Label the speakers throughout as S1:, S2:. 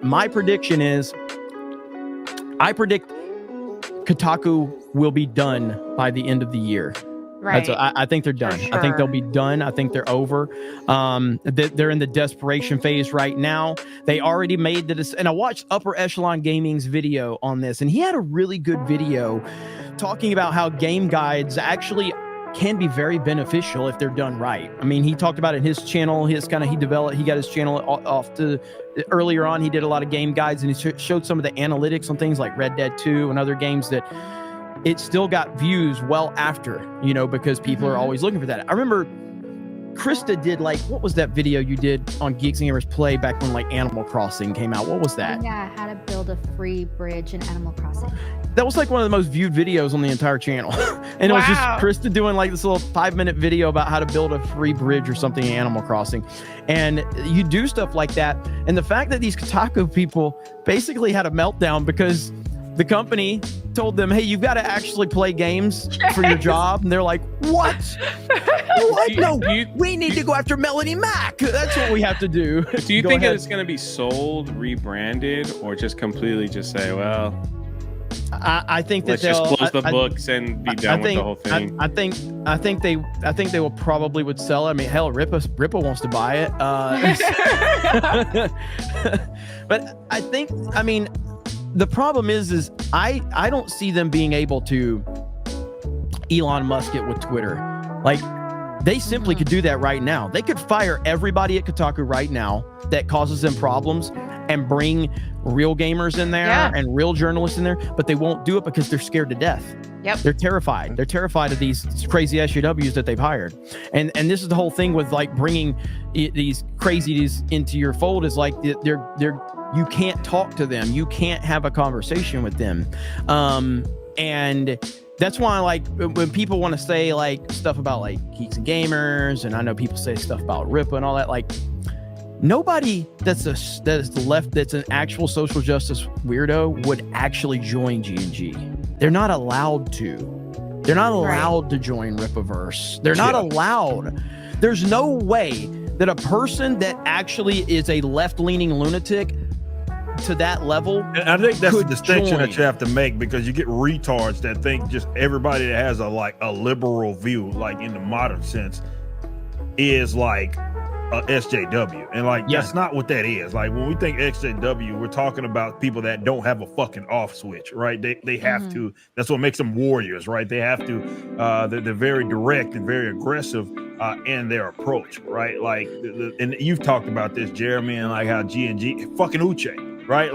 S1: my prediction is, I predict Kotaku will be done by the end of the year.
S2: Right.
S1: I think they're done.
S2: Sure.
S1: I think they'll be done. I think they're over. They're in the desperation phase right now. They already made the and I watched Upper Echelon Gaming's video on this, and he had a really good video talking about how game guides actually can be very beneficial if they're done right. I mean, he talked about it in his channel. He got his channel off to earlier on. He did a lot of game guides, and he showed some of the analytics on things like Red Dead 2 and other games that it still got views well after, because people are always looking for that. I remember Krista did what was that video you did on Geeks and Gamers Play back when Animal Crossing came out? What was that?
S3: Yeah, how to build a free bridge in Animal Crossing.
S1: That was one of the most viewed videos on the entire channel. And it was just Krista doing this little 5-minute video about how to build a free bridge or something in Animal Crossing. And you do stuff like that. And the fact that these Kotaku people basically had a meltdown because the company told them, hey, you've got to actually play games for your job. And they're like, what? What? No, we need to go after Melanie Mac. That's what we have to do.
S4: Do you think it's going to be sold, rebranded, or just completely just say, well,
S1: I think that
S4: let's just close the books and be done with the whole thing? I
S1: think they will probably would sell it. I mean, hell, Ripa wants to buy it. But I mean, the problem is I don't see them being able to Elon Musk it with Twitter. They simply could do that right now. They could fire everybody at Kotaku right now that causes them problems and bring real gamers in there and real journalists in there, but they won't do it because they're scared to death.
S2: Yep.
S1: They're terrified. They're terrified of these crazy SJWs that they've hired. And this is the whole thing with bringing these crazies into your fold is you can't talk to them. You can't have a conversation with them. And that's why when people want to say stuff about Geeks and Gamers, and I know people say stuff about Ripa and all that, nobody that's an actual social justice weirdo would actually join G&G. They're not allowed to. They're not allowed to join Ripaverse. They're not allowed. There's no way that a person that actually is a left-leaning lunatic to that level,
S5: and I think that's the distinction that you have to make, because you get retards that think just everybody that has a liberal view, in the modern sense, is a SJW, and that's not what that is. When we think SJW, we're talking about people that don't have a fucking off switch, right? They have to. That's what makes them warriors, right? They have to. They're very direct and very aggressive in their approach, right? And you've talked about this, Jeremy, and how G&G fucking Uche. Right?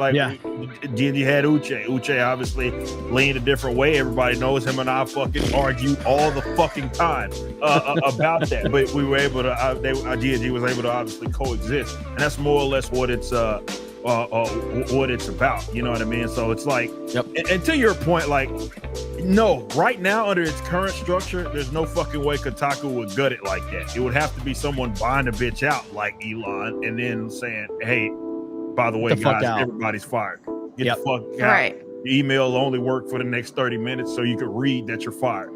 S5: G&G had Uche. Uche obviously leaned a different way. Everybody knows him and I fucking argue all the fucking time about that. But we were able to, G&G was able to obviously coexist. And that's more or less what it's about. You know what I mean? So it's and to your point, no, right now under its current structure, there's no fucking way Kotaku would gut it like that. It would have to be someone buying a bitch out like Elon and then saying, hey, by the way, guys, everybody's fired. Get the fuck out. Right. Your email will only work for the next 30 minutes, so you can read that you're fired.